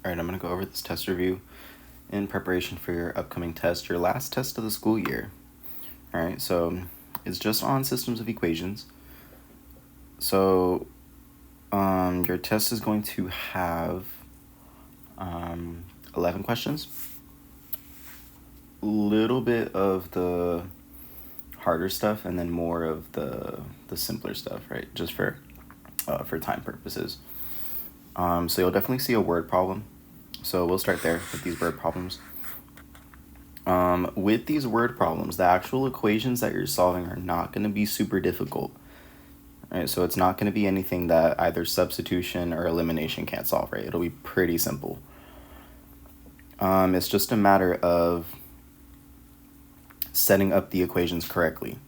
All right, I'm going to go over this test review in preparation for your upcoming test, your last test of the school year. All right, so it's just on systems of equations. So your test is going to have 11 questions. A little bit of the harder stuff and then more of the simpler stuff, right? Just for time purposes. So you'll definitely see a word problem. So we'll start there with these word problems. With these word problems, the actual equations that you're solving are not going to be super difficult. Right? So it's not going to be anything that either substitution or elimination can't solve, right? It'll be pretty simple. It's just a matter of setting up the equations correctly.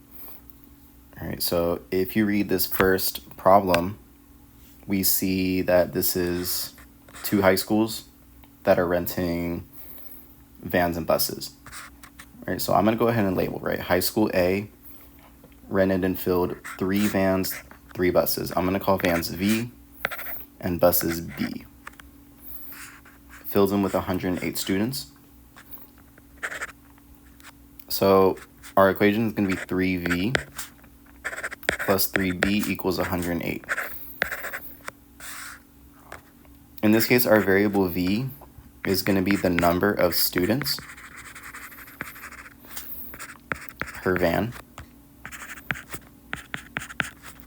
All right, so if you read this first problem, we see that this is two high schools that are renting vans and buses. All right, so I'm going to go ahead and label, right? High school A rented and filled 3 vans, 3 buses. I'm going to call vans V and buses B. Fills them with 108 students. So our equation is going to be 3V plus 3B equals 108. In this case, our variable V is going to be the number of students per van,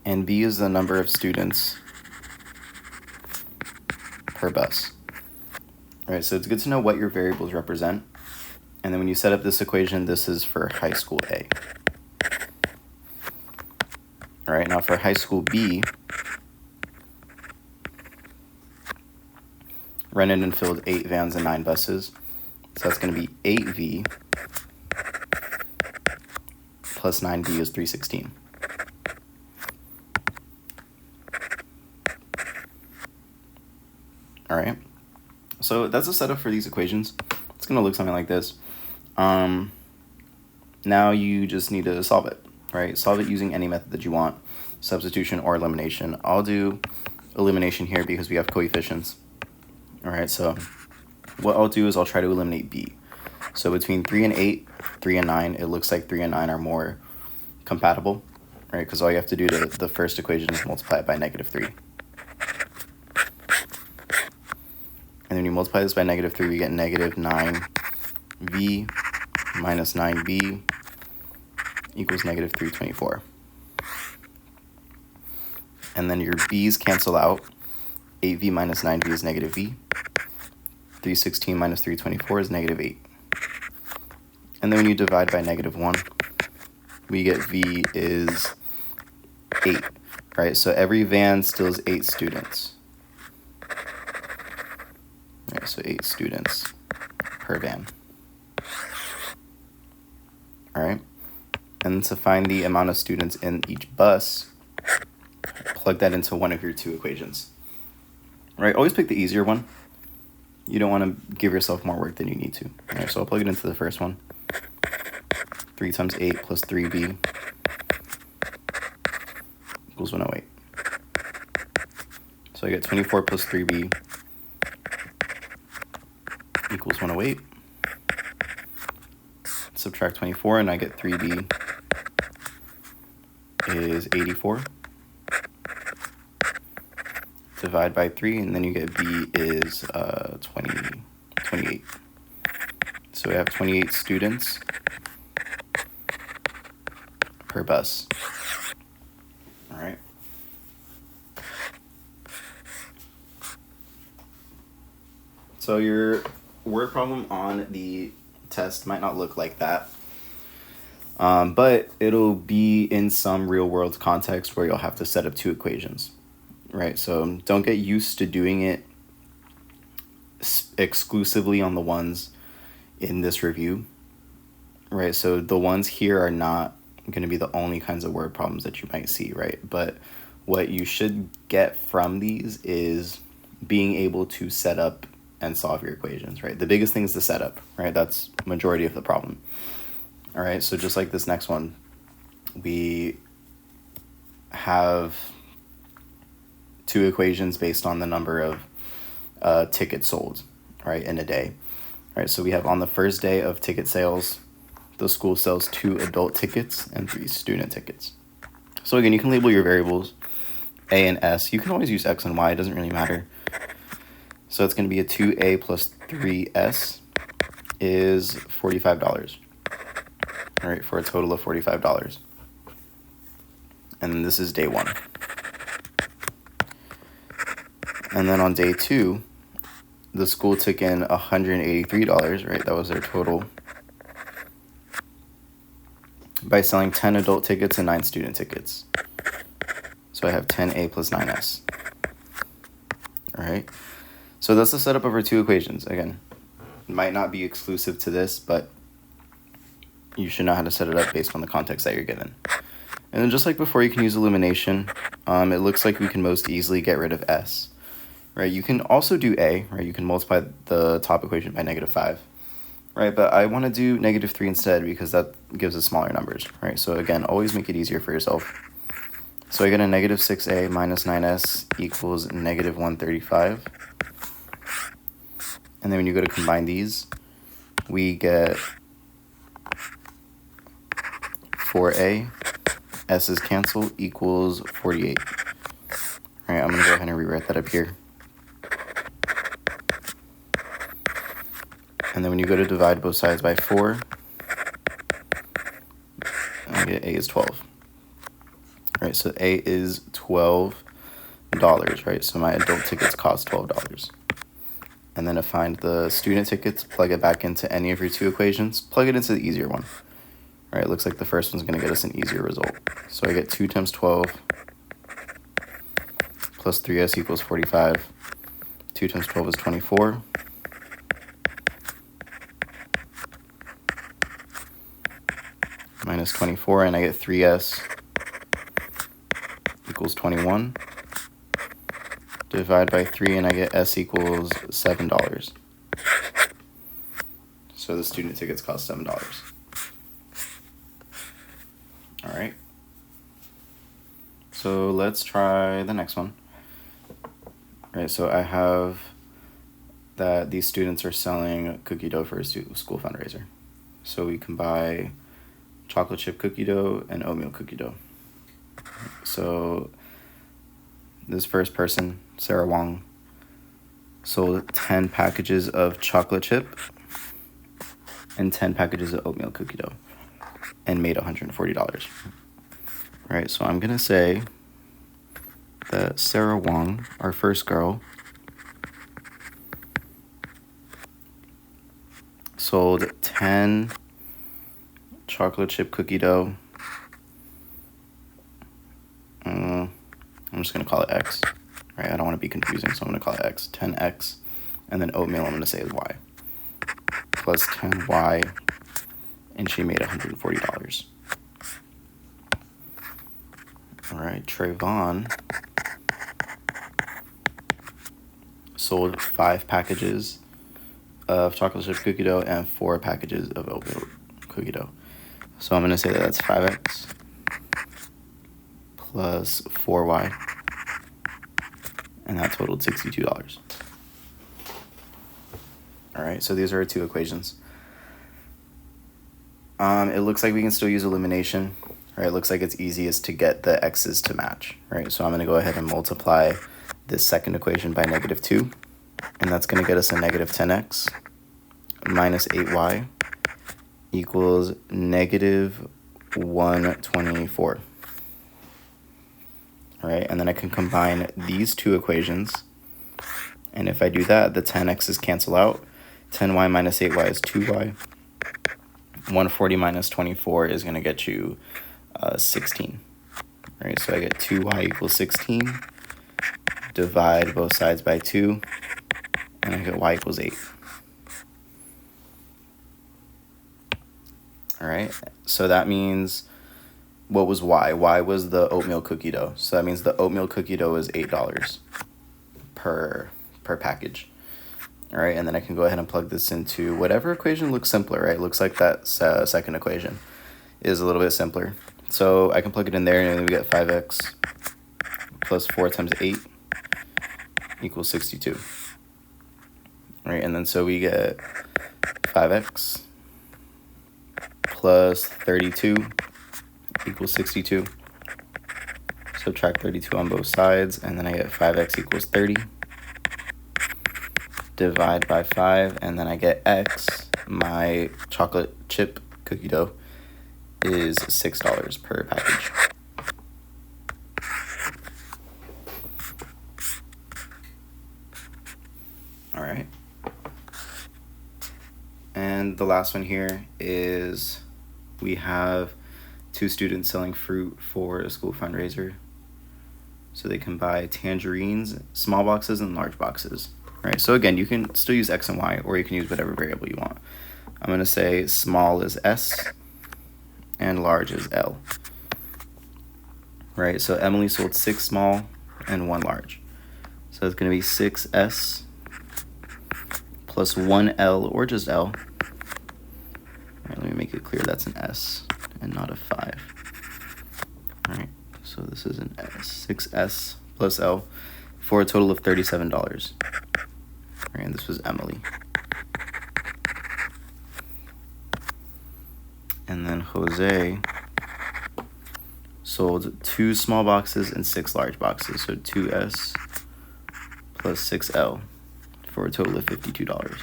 and B is the number of students per bus. All right, so it's good to know what your variables represent. And then when you set up this equation, this is for high school A. All right, now for high school B, rented and filled 8 vans and 9 buses. So that's going to be 8V plus 9B is 316. All right, so that's a setup for these equations. It's going to look something like this. Now you just need to solve it, right? Solve it using any method that you want, substitution or elimination. I'll do elimination here because we have coefficients. All right, so what I'll do is I'll try to eliminate B. So between 3 and 8, 3 and 9, it looks like 3 and 9 are more compatible, right? Because all you have to do to the first equation is multiply it by -3. And then you multiply this by -3, we get -9V minus 9B equals -324. And then your B's cancel out. 8V minus 9V is -V. 316 minus 324 is -8. And then when you divide by -1, we get V is 8, right? So every van still is 8 students. Right, so 8 students per van. All right, and to find the amount of students in each bus, plug that into one of your 2 equations. All right, always pick the easier one. You don't want to give yourself more work than you need to. All right, so I'll plug it into the first one. 3 times 8 plus 3B equals 108. So I get 24 plus 3B equals 108. Subtract 24 and I get 3B is 84. Divide by 3 and then you get B is 28. So we have 28 students per bus. All right. So your word problem on the test might not look like that, but it'll be in some real world context where you'll have to set up 2 equations, right? So don't get used to doing it exclusively on the ones in this review, right? So the ones here are not going to be the only kinds of word problems that you might see, right? But what you should get from these is being able to set up and solve your equations, right? The biggest thing is the setup, right? That's majority of the problem. All right, so just like this next one, we have 2 equations based on the number of tickets sold, right, in a day. All right, so we have on the first day of ticket sales, the school sells 2 adult tickets and 3 student tickets. So again, you can label your variables A and S. You can always use X and Y, it doesn't really matter. So it's going to be a 2A plus 3S is $45. All right, for a total of $45. And this is day 1. And then on day 2, the school took in $183, right? That was their total, by selling 10 adult tickets and 9 student tickets. So I have 10A plus 9S. All right. So that's the setup of our 2 equations. Again, it might not be exclusive to this, but you should know how to set it up based on the context that you're given. And then just like before, you can use elimination. It looks like we can most easily get rid of S. Right, you can also do A, right? You can multiply the top equation by -5, right? But I want to do -3 instead because that gives us smaller numbers, right? So again, always make it easier for yourself. So I get a -6A minus 9S equals -135. And then when you go to combine these, we get 4A, S's cancel, equals 48. All right, I'm going to go ahead and rewrite that up here. And then when you go to divide both sides by 4, I get A is 12. All right, so A is $12, right? So my adult tickets cost $12. And then to find the student tickets, plug it back into any of your 2 equations. Plug it into the easier one. All right, looks like the first one's going to get us an easier result. So I get 2 times 12 plus 3S equals 45. 2 times 12 is 24. Minus 24, and I get 3S equals 21. Divide by 3, and I get S equals $7. So the student tickets cost $7. All right. So let's try the next one. All right, so I have that these students are selling cookie dough for a school fundraiser. So we can buy chocolate chip cookie dough and oatmeal cookie dough. So this first person, Sarah Wong, sold 10 packages of chocolate chip and 10 packages of oatmeal cookie dough and made $140. All right, so I'm going to say that Sarah Wong, our first girl, sold 10 chocolate chip cookie dough. I'm just going to call it X. Right? I don't want to be confusing, so I'm going to call it X. 10X. And then oatmeal, I'm going to say is Y. Plus 10Y. And she made $140. All right, Trayvon sold 5 packages of chocolate chip cookie dough and 4 packages of oatmeal cookie dough. So I'm going to say that that's 5X plus 4Y, and that totaled $62. All right, so these are our 2 equations. It looks like we can still use elimination, right? It looks like it's easiest to get the x's to match, right? So I'm going to go ahead and multiply this second equation by -2, and that's going to get us a -10x minus 8y equals -124. All right, and then I can combine these 2 equations, and if I do that, the 10x's cancel out. 10y minus 8y is 2y. 140 minus 24 is going to get you 16. All right, so I get 2y equals 16. Divide both sides by 2, and I get y equals 8. All right, so that means, what was y? Y was the oatmeal cookie dough. So that means the oatmeal cookie dough is $8 per package. All right, and then I can go ahead and plug this into whatever equation looks simpler, right? Looks like that second equation is a little bit simpler. So I can plug it in there, and then we get 5x plus 4 times 8 equals 62. right? And then so we get 5x plus 32 equals 62. Subtract 32 on both sides, and then I get 5x equals 30. Divide by 5, and then I get x. My chocolate chip cookie dough is $6 per package. All right. And the last one here is we have 2 students selling fruit for a school fundraiser. So they can buy tangerines, small boxes and large boxes. Right, so again, you can still use x and y, or you can use whatever variable you want. I'm going to say small is s and large is L. Right, so Emily sold 6 small and 1 large. So it's going to be 6s plus 1L, or just L. All right, let me make it clear that's an S and not a 5. All right, so this is an S, 6s plus L for a total of $37. All right, and this was Emily. And then Jose sold 2 small boxes and 6 large boxes. So 2s plus 6L for a total of $52.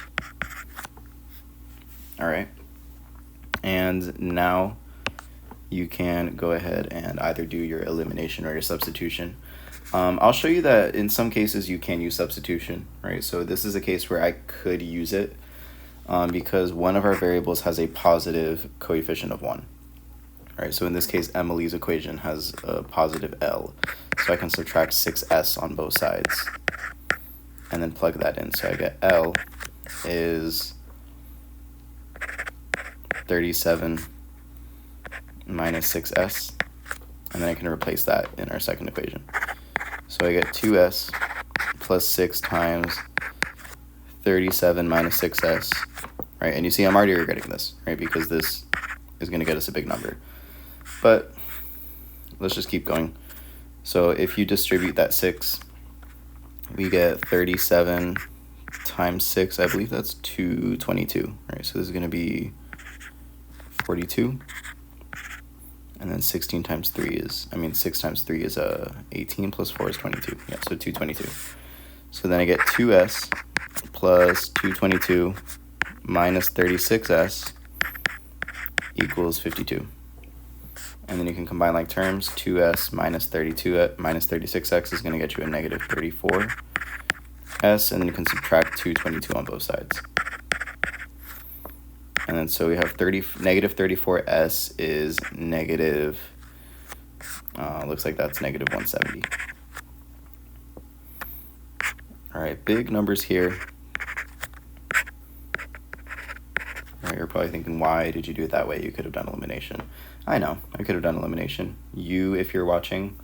All right. And now you can go ahead and either do your elimination or your substitution. I'll show you that in some cases you can use substitution, right? So this is a case where I could use it because one of our variables has a positive coefficient of 1. Right, so in this case, Emily's equation has a positive L. So I can subtract 6s on both sides and then plug that in. So I get L is 37 minus 6s, and then I can replace that in our second equation. So I get 2s plus 6 times 37 minus 6s, right? And you see I'm already regretting this, right? Because this is going to get us a big number. But let's just keep going. So if you distribute that 6, we get 37 times 6, I believe that's 222, right? So this is going to be 42. And then 16 times 3 is, 6 times 3 is 18 plus 4 is 22. Yeah, so 222. So then I get 2s plus 222 minus 36s equals 52. And then you can combine like terms. 2s minus 32 minus 36x is going to get you a negative 34s, and then you can subtract 222 on both sides. And then so we have negative 34s is negative, looks like that's negative 170. All right, big numbers here. All right, you're probably thinking, why did you do it that way? You could have done elimination. I know, I could have done elimination. You, if you're watching,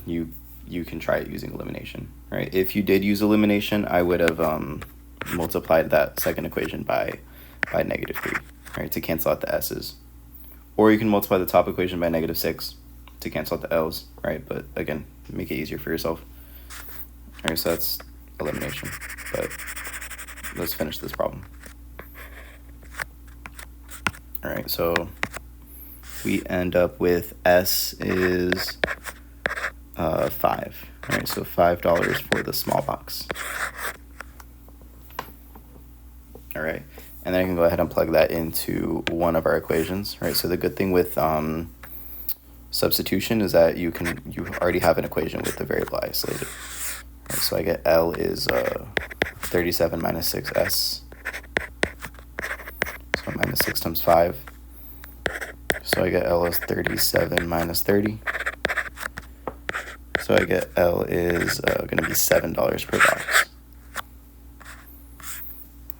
you can try it using elimination, right? If you did use elimination, I would have multiplied that second equation by negative 3, right, to cancel out the s's. Or you can multiply the top equation by negative 6 to cancel out the l's, right? But again, make it easier for yourself. All right, so that's elimination. But let's finish this problem. All right, so we end up with s is 5. All right, so $5 for the small box. All right, and then I can go ahead and plug that into one of our equations, right? So the good thing with substitution is that you already have an equation with the variable isolated. Right, so I get L is 37 minus 6s. So minus 6 times 5. So I get L is 37 minus 30. So I get L is going to be $7 per box.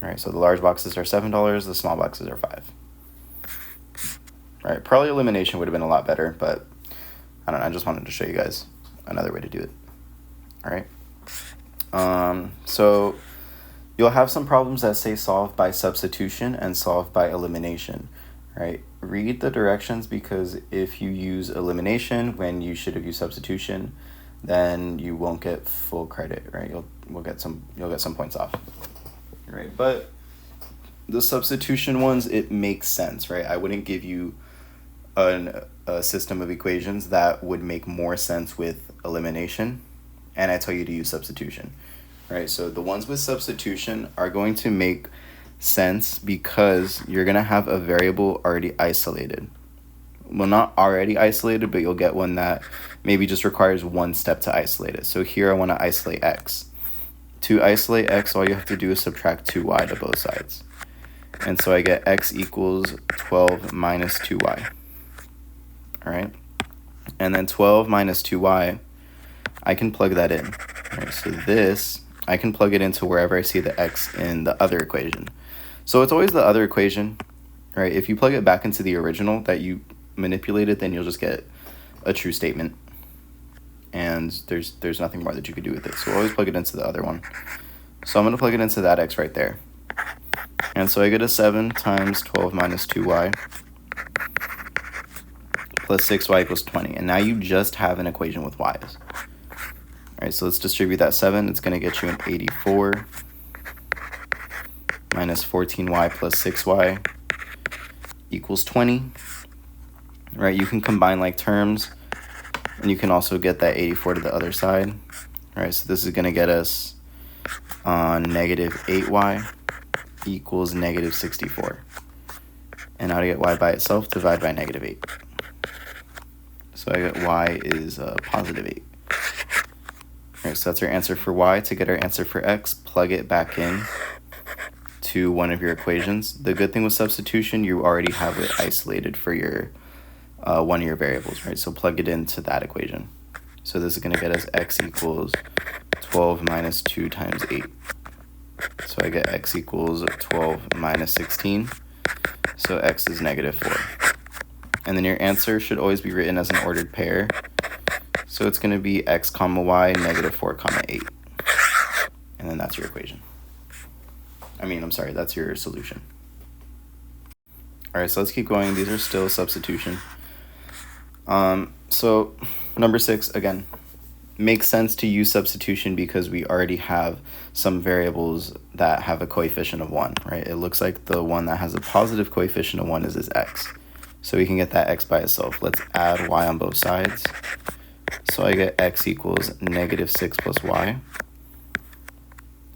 All right, so the large boxes are $7, the small boxes are $5. All right, probably elimination would have been a lot better, but I don't know, I just wanted to show you guys another way to do it. All right. So you'll have some problems that say solve by substitution and solve by elimination, right? Read the directions, because if you use elimination when you should have used substitution, then you won't get full credit, right? you'll get some points off. Right? But the substitution ones, it makes sense, right? I wouldn't give you a system of equations that would make more sense with elimination, and I tell you to use substitution, right? So the ones with substitution are going to make sense because you're going to have a variable already isolated. Well, not already isolated, but you'll get one that maybe just requires one step to isolate it. So here I want to isolate x. To isolate x, all you have to do is subtract 2y to both sides. And so I get x equals 12 minus 2y. All right? And then 12 minus 2y, I can plug that in. All right, so this, I can plug it into wherever I see the x in the other equation. So it's always the other equation, right? If you plug it back into the original that you manipulated, then you'll just get a true statement. And there's nothing more that you could do with it. So always plug it into the other one. So I'm going to plug it into that x right there. And so I get a 7 times 12 minus 2y plus 6y equals 20. And now you just have an equation with y's. All right, so let's distribute that 7. It's going to get you an 84 minus 14y plus 6y equals 20. Right, you can combine like terms, and you can also get that 84 to the other side. All right, so this is going to get us negative 8y equals negative 64. And now to get y by itself, divide by negative 8. So I get y is positive 8. All right, so that's our answer for y. To get our answer for x, plug it back in to one of your equations. The good thing with substitution, you already have it isolated for your one of your variables, right? So plug it into that equation. So this is going to get us x equals 12 minus 2 times 8. So I get x equals 12 minus 16. So x is negative 4. And then your answer should always be written as an ordered pair. So it's going to be x comma y negative 4 comma 8. And then that's your equation. That's your solution. All right, so let's keep going. These are still substitution. So number 6, again, makes sense to use substitution because we already have some variables that have a coefficient of 1, right? It looks like the one that has a positive coefficient of 1 is this x. So we can get that x by itself. Let's add y on both sides. So I get x equals negative 6 plus y.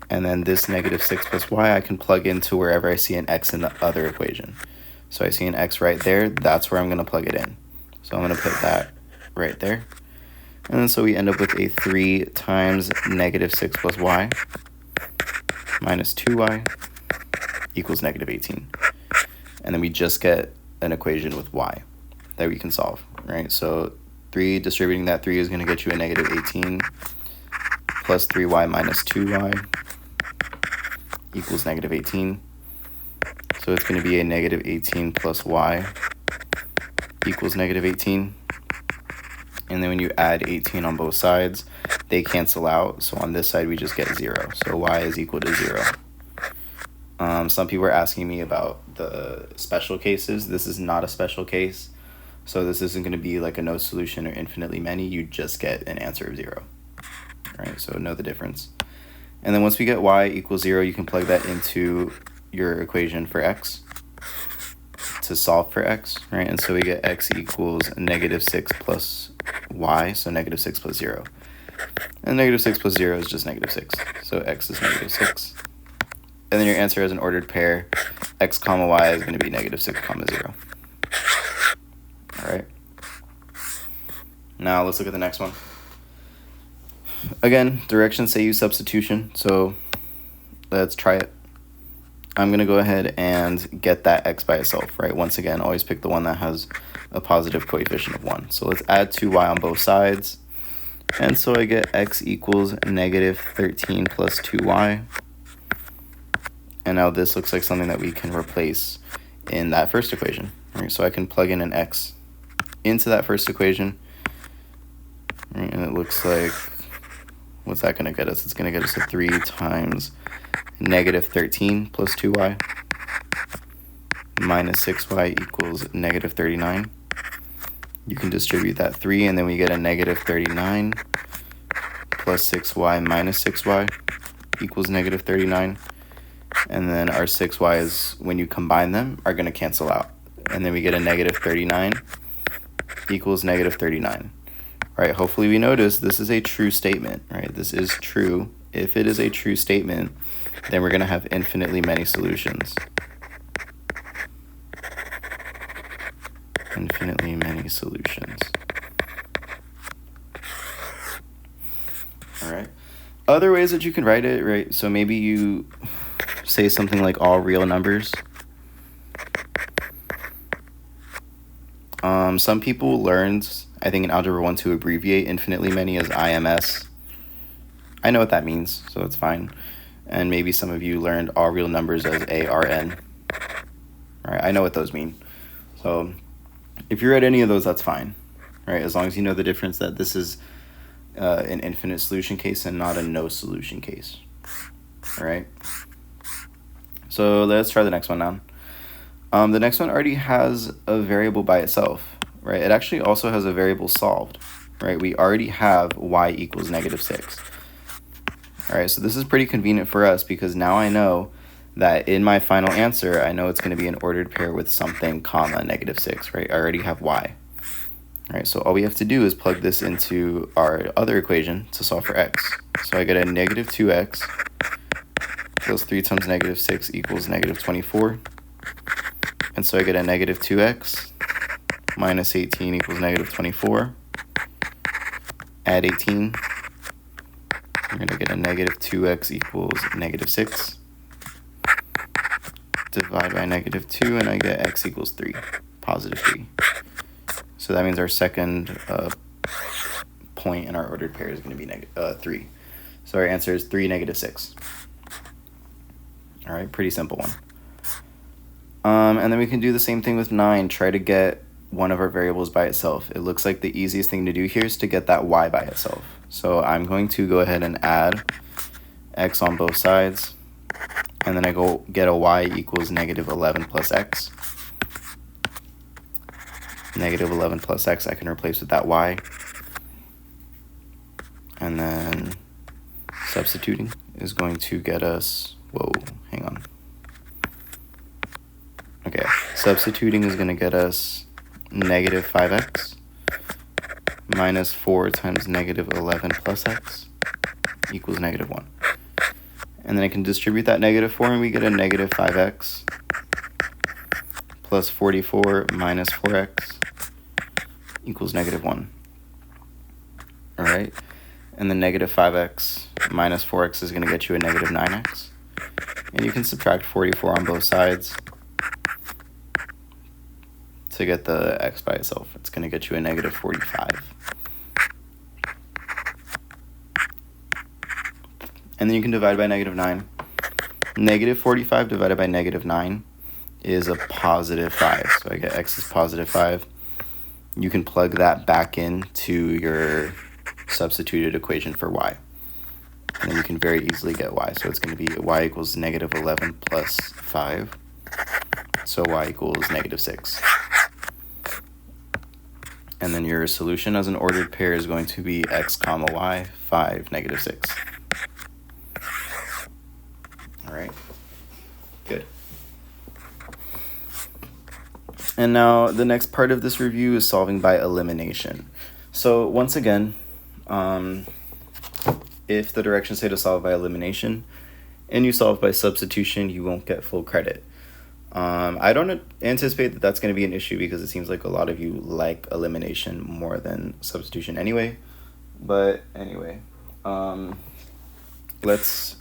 And then this negative 6 plus y I can plug into wherever I see an x in the other equation. So I see an x right there. That's where I'm going to plug it in. So I'm going to put that right there. And then so we end up with a 3 times negative 6 plus y minus 2y equals negative 18. And then we just get an equation with y that we can solve, right? So 3, distributing that 3 is going to get you a negative 18 plus 3y minus 2y equals negative 18. So it's going to be a negative 18 plus y equals negative 18. And then when you add 18 on both sides, they cancel out. So on this side, we just get 0. So y is equal to 0. Some people are asking me about the special cases. This is not a special case. So this isn't going to be like a no solution or infinitely many. You just get an answer of 0. Right? So know the difference. And then once we get y equals 0, you can plug that into your equation for x to solve for x, right? And so we get x equals negative 6 plus y, so negative 6 plus 0. And negative 6 plus 0 is just negative 6. So x is negative 6. And then your answer as an ordered pair, x comma y is going to be negative 6 comma 0. All right. Now let's look at the next one. Again, directions say use substitution, so let's try it. I'm going to go ahead and get that x by itself, right? Once again, always pick the one that has a positive coefficient of 1. So let's add 2y on both sides. And so I get x equals negative 13 plus 2y. And now this looks like something that we can replace in that first equation. Right? So I can plug in an x into that first equation. Right? And it looks like, what's that going to get us? It's going to get us a 3 times negative 13 plus 2y minus 6y equals negative 39. You can distribute that 3, and then we get a negative 39 plus 6y minus 6y equals negative 39. And then our 6y's, when you combine them, are going to cancel out. And then we get a negative 39 equals negative 39. All right, hopefully we notice this is a true statement, right? This is true. If it is a true statement, then we're going to have infinitely many solutions. Infinitely many solutions. All right. Other ways that you can write it, right? So maybe you say something like all real numbers. Some people learned, I think in Algebra 1, to abbreviate infinitely many as IMS. I know what that means, so it's fine. And maybe some of you learned all real numbers as ARN. All right, I know what those mean. So if you read any of those, that's fine, right? As long as you know the difference that this is an infinite solution case and not a no solution case. All right. So let's try the next one now. The next one already has a variable by itself, right? It actually also has a variable solved, right? We already have y equals negative 6. All right, so this is pretty convenient for us because now I know that in my final answer, I know it's going to be an ordered pair with something, comma, negative 6, right? I already have y. All right, so all we have to do is plug this into our other equation to solve for x. So I get a negative 2x plus 3 times negative 6 equals negative 24. And so I get a negative 2x minus 18 equals negative 24. Add 18. We're going to get a negative 2x equals negative 6. Divide by negative 2, and I get x equals 3, positive 3. So that means our second point in our ordered pair is going to be 3. So our answer is 3, negative 6. All right, pretty simple one. And then we can do the same thing with 9. Try to get one of our variables by itself. It looks like the easiest thing to do here is to get that y by itself. So I'm going to go ahead and add x on both sides. And then I go get a y equals negative 11 plus x. Negative 11 plus x I can replace with that y. And then substituting is going to get us, whoa, hang on. Okay, substituting is going to get us negative 5x minus 4 times negative 11 plus x equals negative 1. And then I can distribute that negative 4 and we get a negative 5x plus 44 minus 4x equals negative 1. All right, and then negative 5x minus 4x is going to get you a negative 9x. And you can subtract 44 on both sides to get the x by itself. It's going to get you a negative 45. And then you can divide by negative 9. Negative 45 divided by negative 9 is a positive 5. So I get x is positive 5. You can plug that back into your substituted equation for y. And then you can very easily get y. So it's going to be y equals negative 11 plus 5. So y equals negative 6. And then your solution as an ordered pair is going to be x comma y, 5, negative 6. All right, good. And now the next part of this review is solving by elimination. So once again, if the directions say to solve by elimination and you solve by substitution, you won't get full credit. I don't anticipate that that's going to be an issue because it seems like a lot of you like elimination more than substitution anyway. But anyway, let's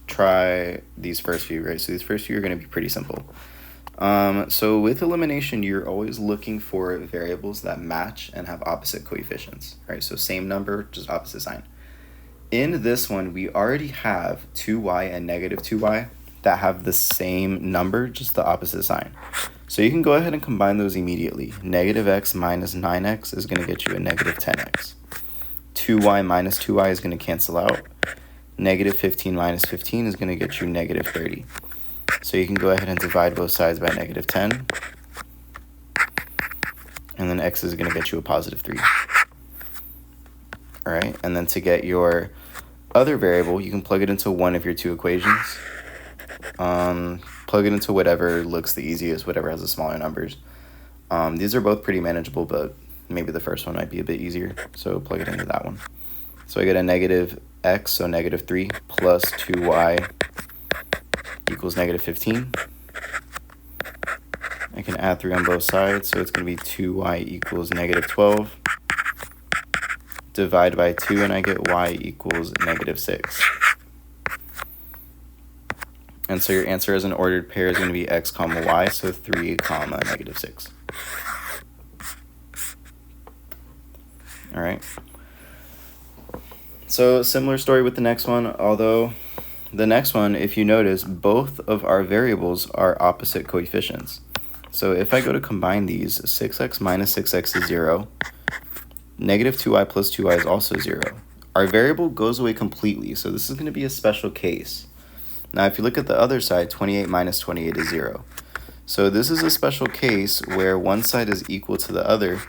try these first few, right? So these first few are going to be pretty simple. So with elimination, you're always looking for variables that match and have opposite coefficients, right? So same number, just opposite sign. In this one, we already have 2y and negative 2y that have the same number, just the opposite sign. So you can go ahead and combine those immediately. Negative x minus 9x is going to get you a negative 10x. 2y minus 2y is going to cancel out. Negative 15 minus 15 is going to get you negative 30. So you can go ahead and divide both sides by negative 10. And then x is going to get you a positive 3. All right, and then to get your other variable, you can plug it into one of your two equations. Plug it into whatever looks the easiest, whatever has the smaller numbers. These are both pretty manageable, but maybe the first one might be a bit easier, so plug it into that one. So I get a negative x, so negative 3, plus 2y equals negative 15. I can add 3 on both sides, so it's going to be 2y equals negative 12. Divide by 2, and I get y equals negative 6. And so your answer as an ordered pair is going to be x comma y, so 3 comma negative 6. All right. So similar story with the next one, although the next one, if you notice, both of our variables are opposite coefficients. So if I go to combine these, 6x minus 6x is 0. Negative 2y plus 2y is also 0. Our variable goes away completely, so this is going to be a special case. Now, if you look at the other side, 28 minus 28 is 0. So this is a special case where one side is equal to the other.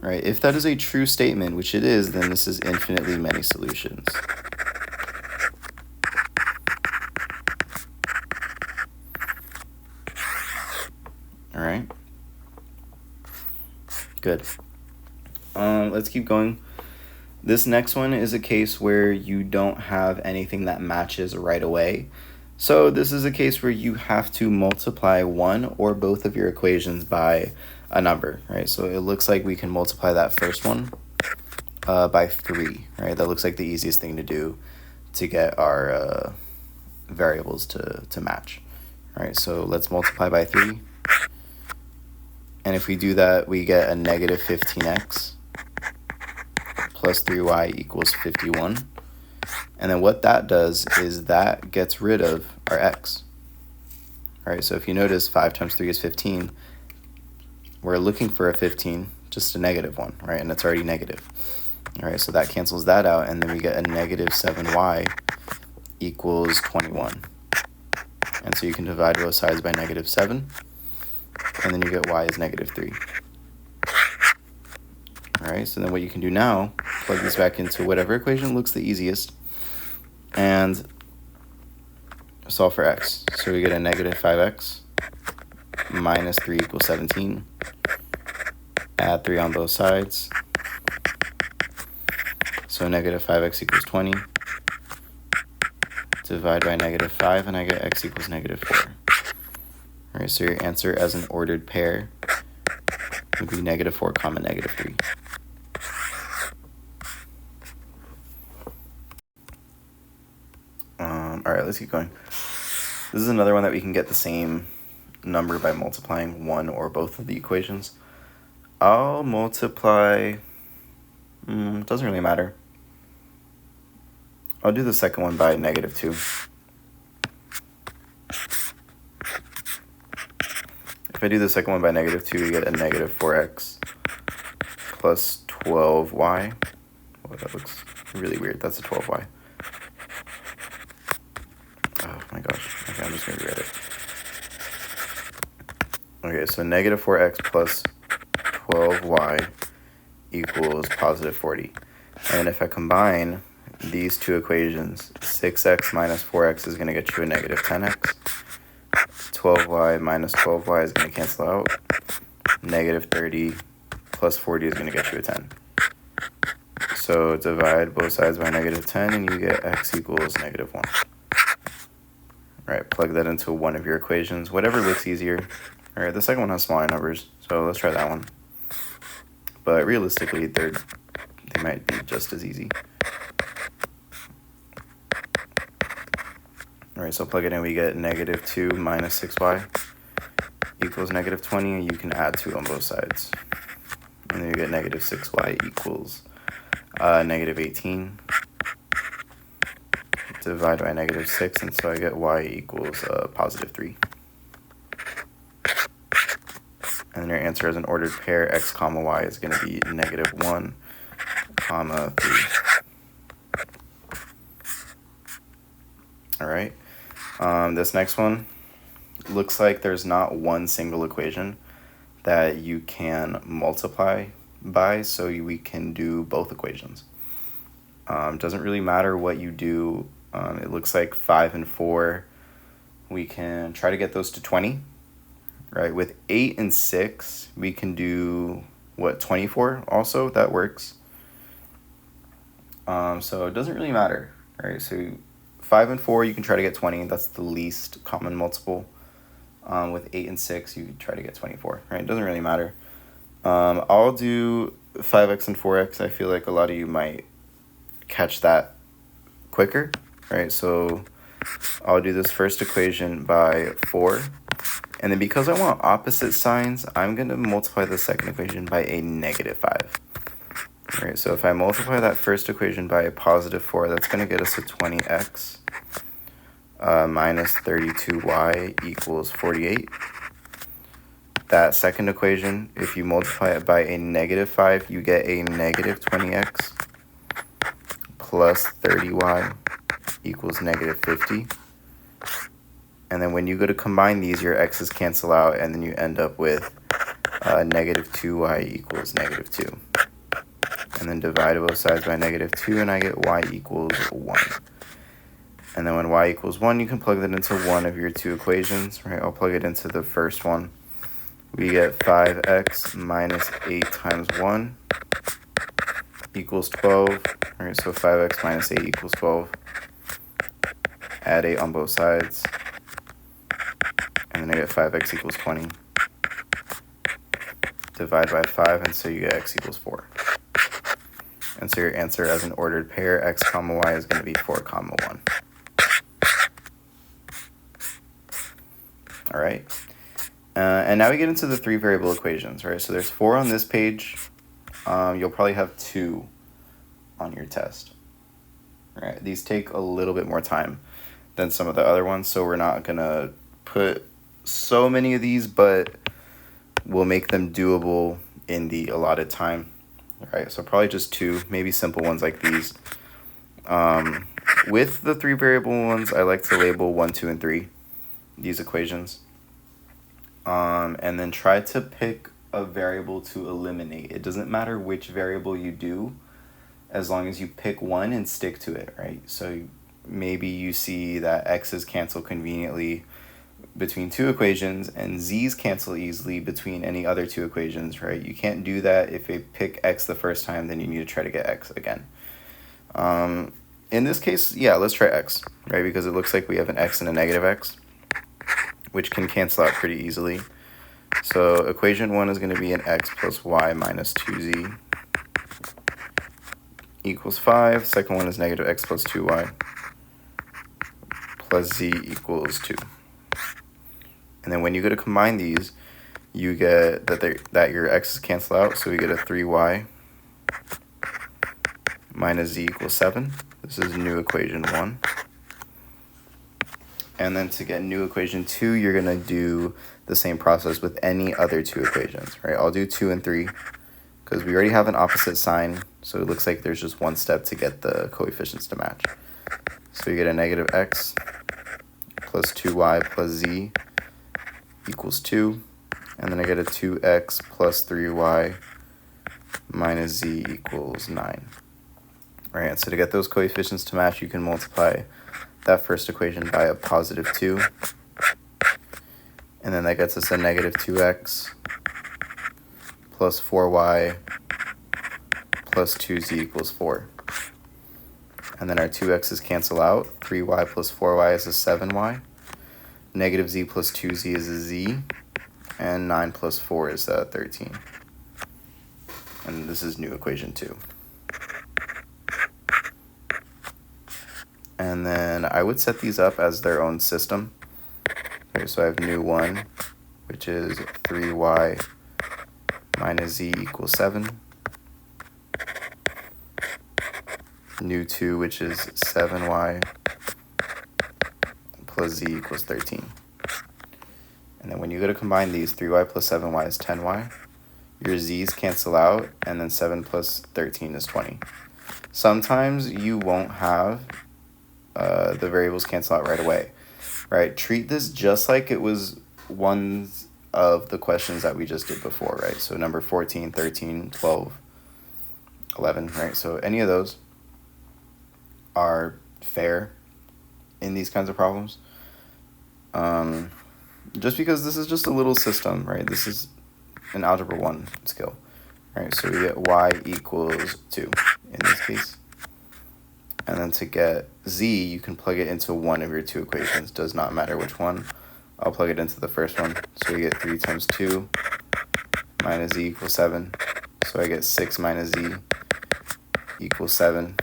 Right? If that is a true statement, which it is, then this is infinitely many solutions. All right. Good. Let's keep going. This next one is a case where you don't have anything that matches right away. So this is a case where you have to multiply one or both of your equations by a number, right? So it looks like we can multiply that first one by 3, right? That looks like the easiest thing to do to get our variables to match, right? So let's multiply by 3. And if we do that, we get a negative 15x plus 3y equals 51. And then what that does is that gets rid of our x. All right, so if you notice 5 times 3 is 15. We're looking for a 15, just a negative one, right? And it's already negative. All right, so that cancels that out, and then we get a negative 7y equals 21. And so you can divide both sides by negative 7, and then you get y is negative 3. All right, so then what you can do now, plug this back into whatever equation looks the easiest, and solve for x. So we get a negative 5x minus 3 equals 17. Add 3 on both sides. So negative 5x equals 20. Divide by negative 5, and I get x equals negative 4. All right, so your answer as an ordered pair would be negative 4 comma negative 3. All right, let's keep going. This is another one that we can get the same number by multiplying one or both of the equations. I'll multiply, doesn't really matter. I'll do the second one by negative 2. If I do the second one by negative 2, we get a negative 4x plus 12y. Oh, that looks really weird. That's a 12y. Oh my gosh. Okay, I'm just going to rewrite it. Okay, so negative 4x plus 12y equals positive 40. And if I combine these two equations, 6x minus 4x is going to get you a negative 10x. 12y minus 12y is going to cancel out. Negative 30 plus 40 is going to get you a 10. So divide both sides by negative 10, and you get x equals negative 1. All right, plug that into one of your equations, whatever looks easier. All right, the second one has smaller numbers, so let's try that one. But realistically, they might be just as easy. All right, so plug it in, we get negative 2 minus 6y equals negative 20, and you can add 2 on both sides. And then you get negative 6y equals negative 18. Divide by negative 6, and so I get y equals positive 3. And then your answer as an ordered pair, x comma y, is going to be negative 1 comma 3. All right. This next one looks like there's not one single equation that you can multiply by, so we can do both equations. Doesn't really matter what you do. It looks like 5 and 4, we can try to get those to 20, right? With 8 and 6, we can do, 24 also? That works. So it doesn't really matter, right? So 5 and 4, you can try to get 20. That's the least common multiple. With 8 and 6, you can try to get 24, right? It doesn't really matter. I'll do 5x and 4x. I feel like a lot of you might catch that quicker, right? So I'll do this first equation by 4. And then because I want opposite signs, I'm going to multiply the second equation by a -5. All right, so if I multiply that first equation by a +4, that's going to get us to 20x minus 32y equals 48. That second equation, if you multiply it by a -5, you get a -20x plus 30y equals -50. And then when you go to combine these, your x's cancel out, and then you end up with -2y equals -2. And then divide both sides by -2, and I get y equals 1. And then when y equals 1, you can plug that into one of your two equations, right? I'll plug it into the first one. We get 5x minus 8 times 1 equals 12. All right, so 5x minus 8 equals 12. Add 8 on both sides. And then I get 5x equals 20. Divide by 5, and so you get x equals 4. And so your answer as an ordered pair, x comma y, is going to be 4 comma 1. All right. And now we get into the 3 variable equations, right? So there's 4 on this page. You'll probably have 2 on your test. All right. These take a little bit more time than some of the other ones, so we're not going to put so many of these, but we'll make them doable in the allotted time. All right, so probably just 2, maybe simple ones like these. With the 3 variable ones, I like to label 1, 2, and 3, these equations. And then try to pick a variable to eliminate. It doesn't matter which variable you do, as long as you pick one and stick to it, right? So maybe you see that x's cancel conveniently between 2 equations, and z's cancel easily between any other 2 equations, right? You can't do that. If you pick x the first time, then you need to try to get x again. In this case, yeah, let's try x, right? Because it looks like we have an x and a -x, which can cancel out pretty easily. So equation 1 is going to be an x plus y minus 2z equals 5. Second one is -x plus 2y plus z equals 2. And then when you go to combine these, you get that your x's cancel out, so we get a 3y minus z equals 7. This is new equation 1. And then to get new equation 2, you're going to do the same process with any other 2 equations, right? I'll do 2 and 3 because we already have an opposite sign, so it looks like there's just one step to get the coefficients to match. So you get a -x plus 2y plus z equals 2, and then I get a 2x plus 3y minus z equals 9. All right, so to get those coefficients to match, you can multiply that first equation by a +2, and then that gets us a -2x plus 4y plus 2z equals 4. And then our 2x's cancel out. 3y plus 4y is a 7y. -z plus 2z is a z. And 9 plus 4 is 13. And this is new equation 2. And then I would set these up as their own system. Okay, so I have new 1, which is 3y minus z equals 7. New 2, which is 7y plus z equals 13. And then when you go to combine these, 3y plus 7y is 10y. Your z's cancel out, and then 7 plus 13 is 20. Sometimes you won't have the variables cancel out right away, right? Treat this just like it was one of the questions that we just did before, right? So number 14, 13, 12, 11, right? So any of those. are fair in these kinds of problems. Just because this is just a little system, right? This is an Algebra 1 skill, right? So we get y equals 2 in this case. And then to get z, you can plug it into one of your two equations. Does not matter which one. I'll plug it into the first one. So we get 3 times 2 minus z equals 7. So I get 6 minus z equals 7.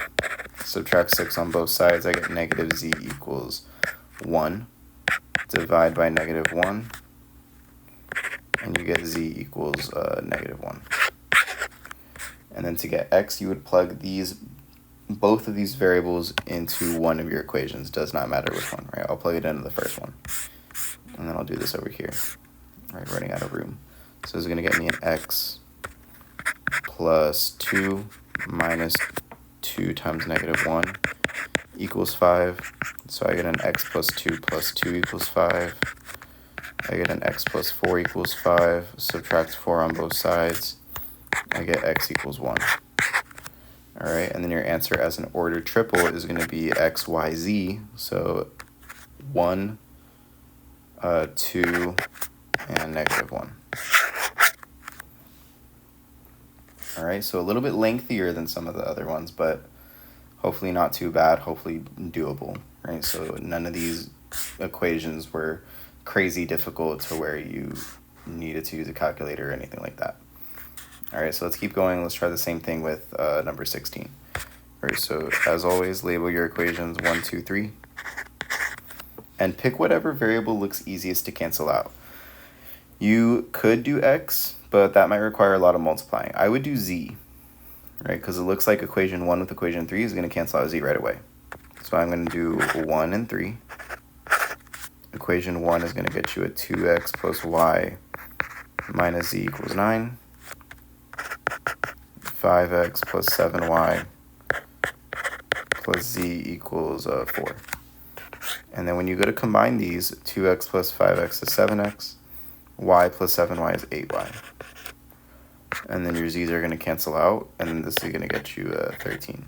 Subtract 6 on both sides. I get negative z equals 1. Divide by negative 1. And you get z equals negative 1. And then to get x, you would plug both of these variables into one of your equations. Does not matter which one, right? I'll plug it into the first one. And then I'll do this over here. Right, running out of room. So this is going to get me an x plus 2 minus 2 times negative 1 equals 5. So I get an x plus 2 equals 5. I get an x plus 4 equals 5. Subtract 4 on both sides. I get x equals 1. All right, and then your answer as an ordered triple is going to be x, y, z. So 1, 2, and negative 1. All right, so a little bit lengthier than some of the other ones, but hopefully not too bad, hopefully doable, right? So none of these equations were crazy difficult to where you needed to use a calculator or anything like that. All right, so let's keep going. Let's try the same thing with number 16. All right, so as always, label your equations 1, 2, 3. And pick whatever variable looks easiest to cancel out. You could do x, but that might require a lot of multiplying. I would do z, right? Because it looks like equation 1 with equation 3 is going to cancel out z right away. So I'm going to do 1 and 3. Equation 1 is going to get you a 2x plus y minus z equals 9. 5x plus 7y plus z equals 4. And then when you go to combine these, 2x plus 5x is 7x, y plus 7y is 8y. And then your z's are going to cancel out, and then this is going to get you 13.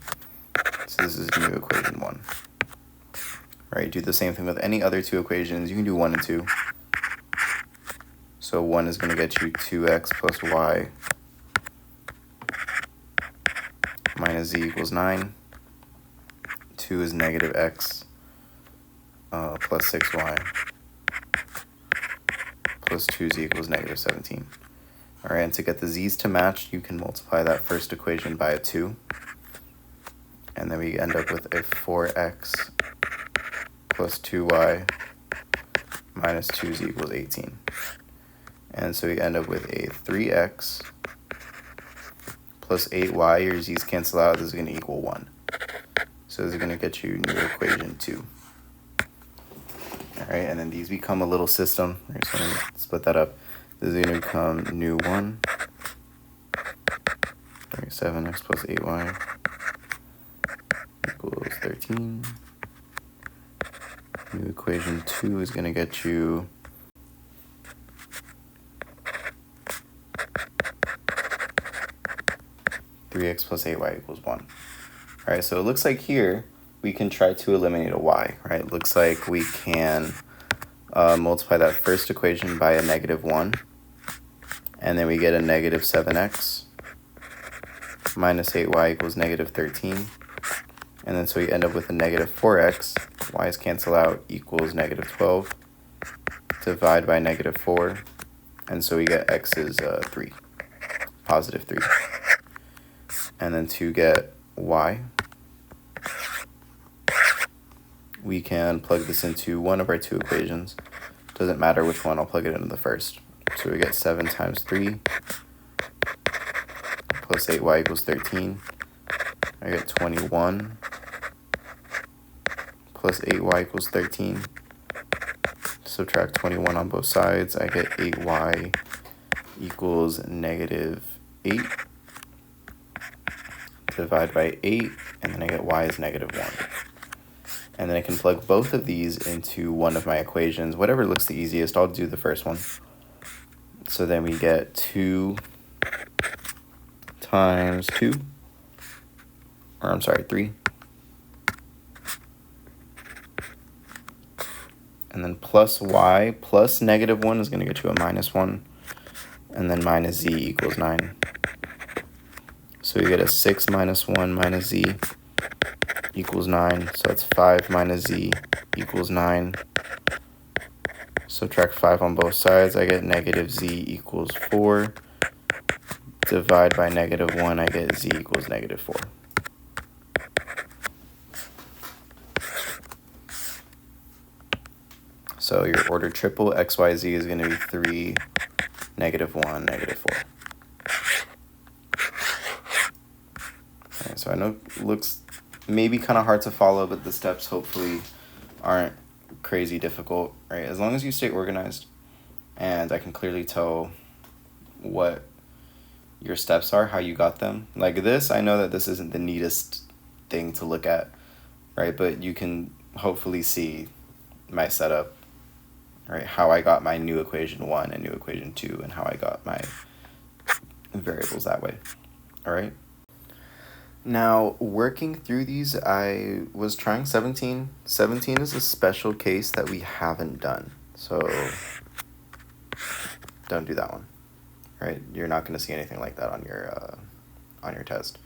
So this is new equation 1. All right, do the same thing with any other two equations. You can do 1 and 2. So 1 is going to get you 2x plus y minus z equals 9. 2 is negative x plus 6y plus 2z equals negative 17. All right, and to get the z's to match, you can multiply that first equation by a 2. And then we end up with a 4x plus 2y minus 2z equals 18. And so we end up with a 3x plus 8y. Your z's cancel out. This is going to equal 1. So this is going to get you new equation 2. All right, and then these become a little system. All right, so I'm going to split that up. This is going to become new 1. 7x plus 8y equals 13. New equation 2 is going to get you 3x plus 8y equals 1. All right, so it looks like here we can try to eliminate a y, right? It looks like we can multiply that first equation by a negative 1, and then we get a negative 7x minus 8y equals negative 13. And then so we end up with a negative 4x, y's cancel out, equals negative 12. Divide by negative 4, and so we get x is 3, positive 3. And then to get y, we can plug this into one of our two equations. Doesn't matter which one, I'll plug it into the first. So we get 7 times 3 plus 8y equals 13. I get 21 plus 8y equals 13. Subtract 21 on both sides. I get 8y equals negative 8. Divide by 8, and then I get y is negative 1. And then I can plug both of these into one of my equations. Whatever looks the easiest, I'll do the first one. So then we get 2 times 2, or I'm sorry, 3 and then plus y plus -1 is going to get you a -1, and then minus z equals 9. So you get a 6 minus 1 minus z equals 9. So that's 5 minus z equals 9. Subtract 5 on both sides, I get negative z equals 4. Divide by -1, I get z equals -4. So your order triple xyz is going to be 3, -1, -4. Right, so I know it looks maybe kind of hard to follow, but the steps hopefully aren't crazy difficult, right? As long as you stay organized and I can clearly tell what your steps are, how you got them. Like this, I know that this isn't the neatest thing to look at, right? But you can hopefully see my setup, right? How I got my new equation 1 and new equation 2 and how I got my variables that way, all right? Now, working through these, I was trying 17. 17 is a special case that we haven't done, so don't do that one, right? You're not going to see anything like that on your test.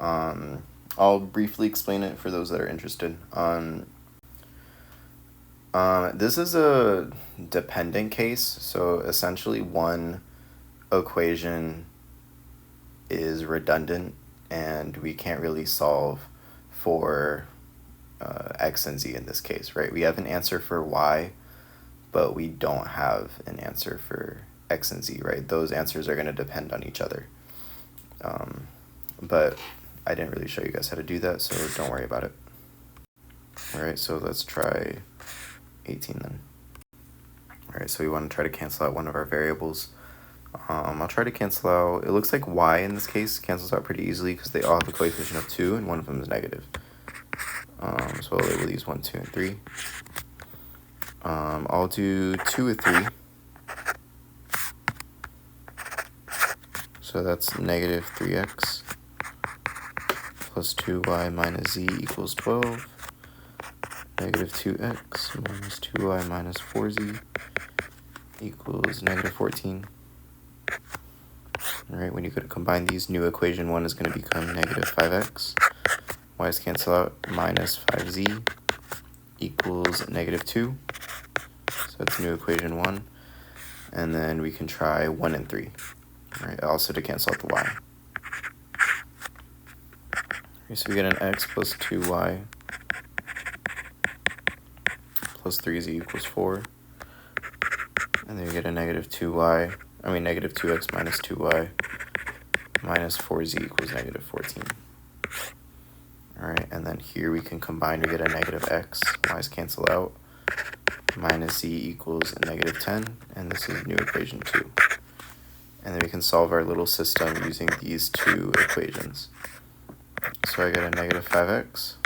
I'll briefly explain it for those that are interested. This is a dependent case, so essentially one equation is redundant and we can't really solve for x and z in this case, right? We have an answer for y, but we don't have an answer for x and z, right? Those answers are going to depend on each other. But I didn't really show you guys how to do that, so don't worry about it. All right, so let's try 18 then. All right, so we want to try to cancel out one of our variables. I'll try to cancel out, it looks like y in this case cancels out pretty easily because they all have a coefficient of 2 and one of them is negative. So I'll label these 1, 2, and 3. I'll do 2 with 3. So that's negative 3x plus 2y minus z equals 12. Negative 2x minus 2y minus 4z equals negative 14. All right, when you go to combine these, new equation 1 is going to become negative 5x. Y's cancel out, minus 5z equals negative 2. So that's new equation 1. And then we can try 1 and 3. All right, also to cancel out the y. All right, so we get an x plus 2y plus 3z equals 4. And then we get a negative 2x minus 2y minus 4z equals negative 14. All right, and then here we can combine to get a negative x. Y's cancel out. Minus z equals negative 10, and this is new equation 2. And then we can solve our little system using these two equations. So I get a negative 5x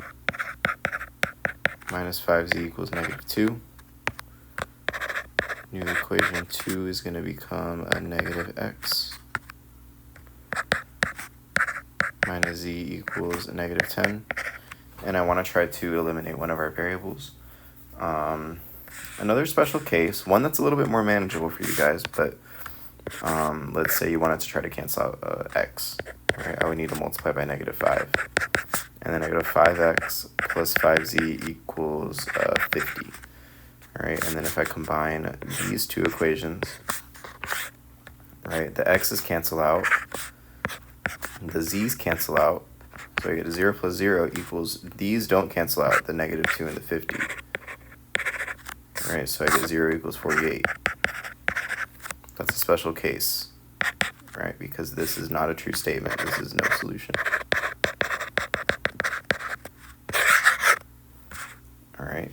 minus 5z equals negative 2. New equation 2 is going to become a negative x minus z equals a negative 10. And I want to try to eliminate one of our variables. Another special case, one that's a little bit more manageable for you guys, but let's say you wanted to try to cancel out x. Right? I would need to multiply by negative 5. And then negative 5x plus 5z equals 50. All right, and then if I combine these two equations, right, the x's cancel out, the z's cancel out, so I get a 0 plus 0 equals, these don't cancel out, the negative 2 and the 50. All right, so I get 0 equals 48. That's a special case, right, because this is not a true statement, this is no solution. All right.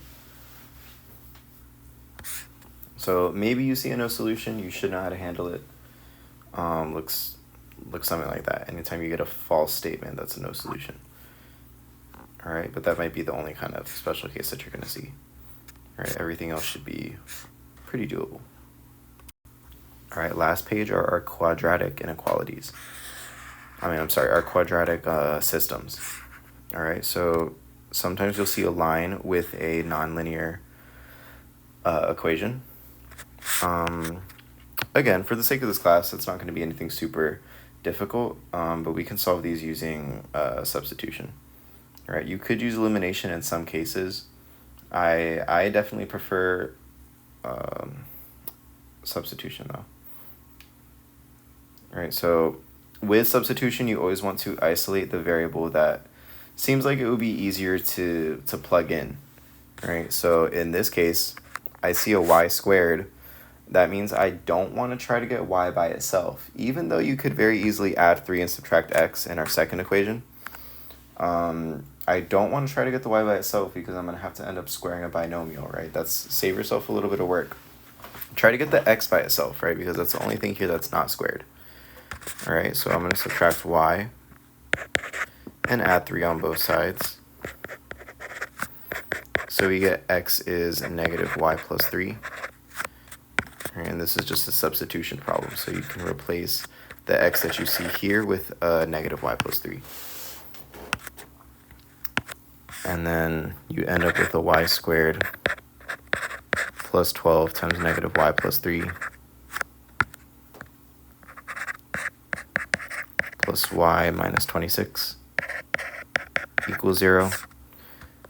So maybe you see a no solution, you should know how to handle it. Looks something like that. Anytime you get a false statement, that's a no solution. All right, but that might be the only kind of special case that you're going to see. All right, everything else should be pretty doable. All right, last page are our quadratic inequalities. Our quadratic systems. All right, so sometimes you'll see a line with a nonlinear equation. Again, for the sake of this class, it's not going to be anything super difficult, but we can solve these using substitution. All right, you could use elimination in some cases. I definitely prefer substitution though. All right, so with substitution, you always want to isolate the variable that seems like it would be easier to plug in. All right, so in this case, I see a y squared. That means I don't want to try to get y by itself, even though you could very easily add 3 and subtract x in our second equation. I don't want to try to get the y by itself because I'm going to have to end up squaring a binomial, right? Save yourself a little bit of work. Try to get the x by itself, right? Because that's the only thing here that's not squared. All right, so I'm going to subtract y and add 3 on both sides. So we get x is negative y plus 3. All right, and this is just a substitution problem, so you can replace the x that you see here with negative y plus 3. And then you end up with a y squared plus 12 times negative y plus 3 plus y minus 26 equals 0.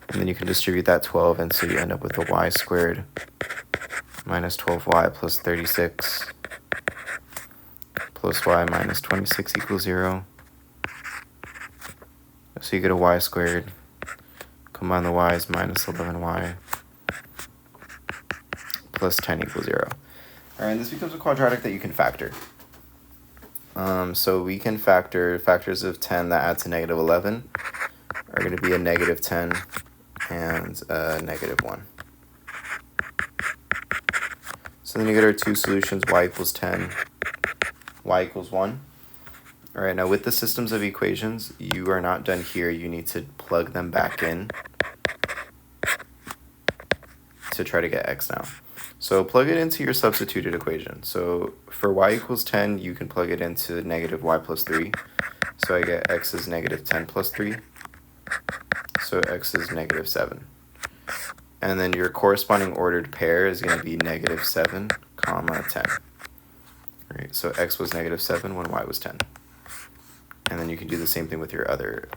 And then you can distribute that 12, and so you end up with a y squared minus 12y plus 36 plus y minus 26 equals 0. So you get a y squared. Combine the y's, minus 11y plus 10 equals 0. All right, and this becomes a quadratic that you can factor. So we can factor factors of 10 that add to negative 11 are going to be a negative 10 and a negative 1. So then you get our two solutions, y equals 10, y equals 1. All right, now with the systems of equations, you are not done here. You need to plug them back in to try to get x now. So plug it into your substituted equation. So for y equals 10, you can plug it into negative y plus 3. So I get x is negative 10 plus 3. So x is negative 7. And then your corresponding ordered pair is going to be negative 7, comma 10. All right, so x was negative 7 when y was 10. And then you can do the same thing with your other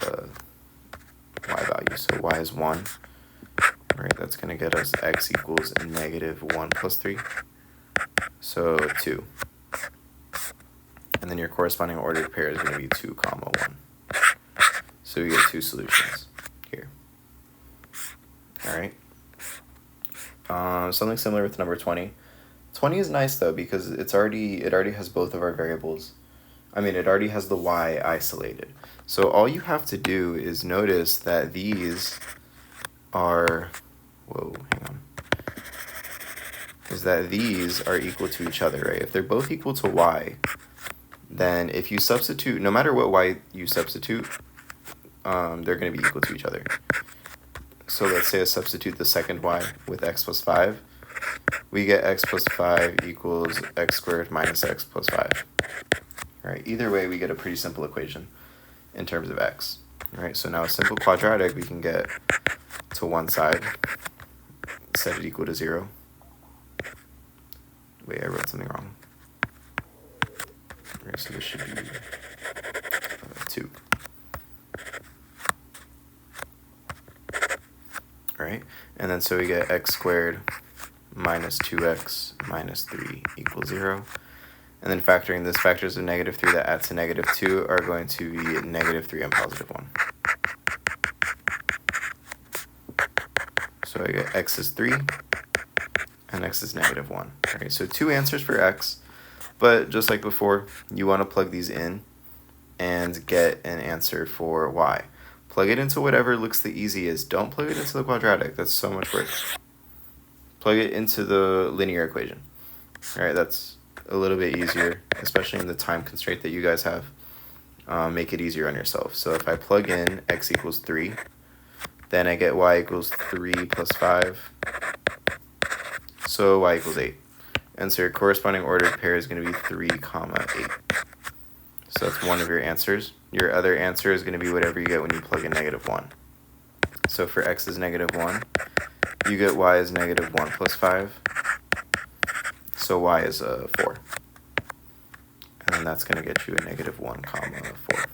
y value. So y is 1. All right, that's going to get us x equals negative 1 plus 3. So 2. And then your corresponding ordered pair is going to be 2, comma 1. So we get two solutions here. All right. Something similar with number 20. 20 is nice though because it already has both of our variables. It already has the y isolated. So all you have to do is notice that these are, these are equal to each other, right? If they're both equal to y, then if you substitute, no matter what y you substitute, they're going to be equal to each other. So let's say I substitute the second y with x plus 5. We get x plus 5 equals x squared minus x plus 5. All right, either way, we get a pretty simple equation in terms of x. All right, so now a simple quadratic, we can get to one side, set it equal to 0. Wait, I wrote something wrong. All right, so this should be 2. All right, and then so we get x squared minus 2x minus 3 equals 0. And then factoring this, factors of negative 3 that add to negative 2 are going to be negative 3 and positive 1. So I get x is 3 and x is negative 1. All right, so two answers for x, but just like before, you want to plug these in and get an answer for y. Plug it into whatever looks the easiest. Don't plug it into the quadratic. That's so much work. Plug it into the linear equation. All right, that's a little bit easier, especially in the time constraint that you guys have. Make it easier on yourself. So if I plug in x equals 3, then I get y equals 3 plus 5. So y equals 8. And so your corresponding ordered pair is going to be 3, comma 8. So that's one of your answers. Your other answer is going to be whatever you get when you plug in negative 1. So for x is negative 1, you get y is negative 1 plus 5. So y is 4. And then that's going to get you a negative 1 comma 4.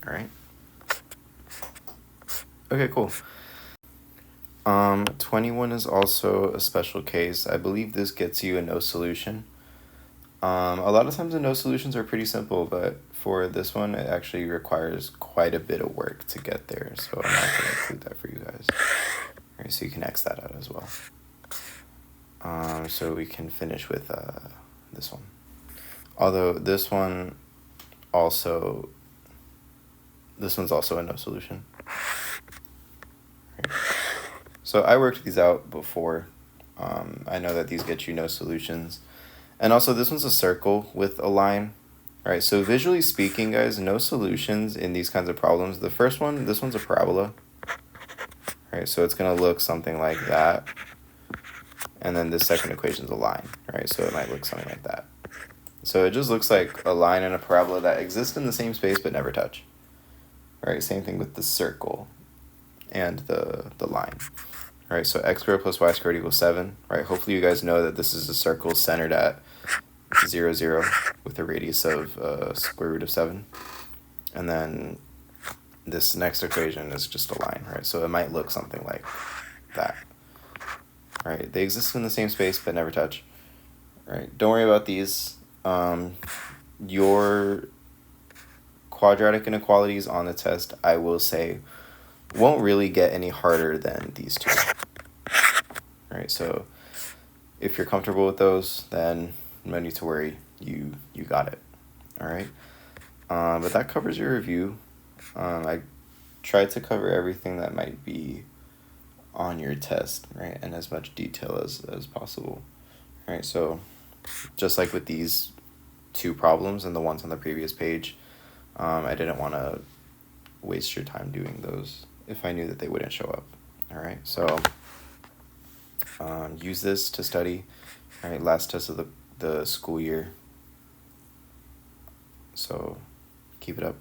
All right. Okay, cool. 21 is also a special case. I believe this gets you a no solution. A lot of times the no solutions are pretty simple, but for this one, it actually requires quite a bit of work to get there. So I'm not going to include that for you guys. All right, so you can X that out as well. So we can finish with this one. Although this one's also a no solution. Right. So I worked these out before. I know that these get you no solutions. And also this one's a circle with a line. All right, so visually speaking, guys, no solutions in these kinds of problems. The first one, this one's a parabola. All right, so it's going to look something like that. And then this second equation is a line, right? So it might look something like that. So it just looks like a line and a parabola that exist in the same space but never touch. All right, same thing with the circle and the line. All right, so x squared plus y squared equals 7. Right, hopefully you guys know that this is a circle centered at 0, 0 with a radius of square root of 7. And then this next equation is just a line, right? So it might look something like that. All right, they exist in the same space but never touch. All right, don't worry about these. Your quadratic inequalities on the test, I will say, won't really get any harder than these two. All right, so if you're comfortable with those, then no need to worry. You got it. All right. But that covers your review. I tried to cover everything that might be on your test, right, and as much detail as possible. All right, so just like with these two problems and the ones on the previous page, I didn't want to waste your time doing those if I knew that they wouldn't show up. All right, so use this to study. All right, last test of the school year. So keep it up.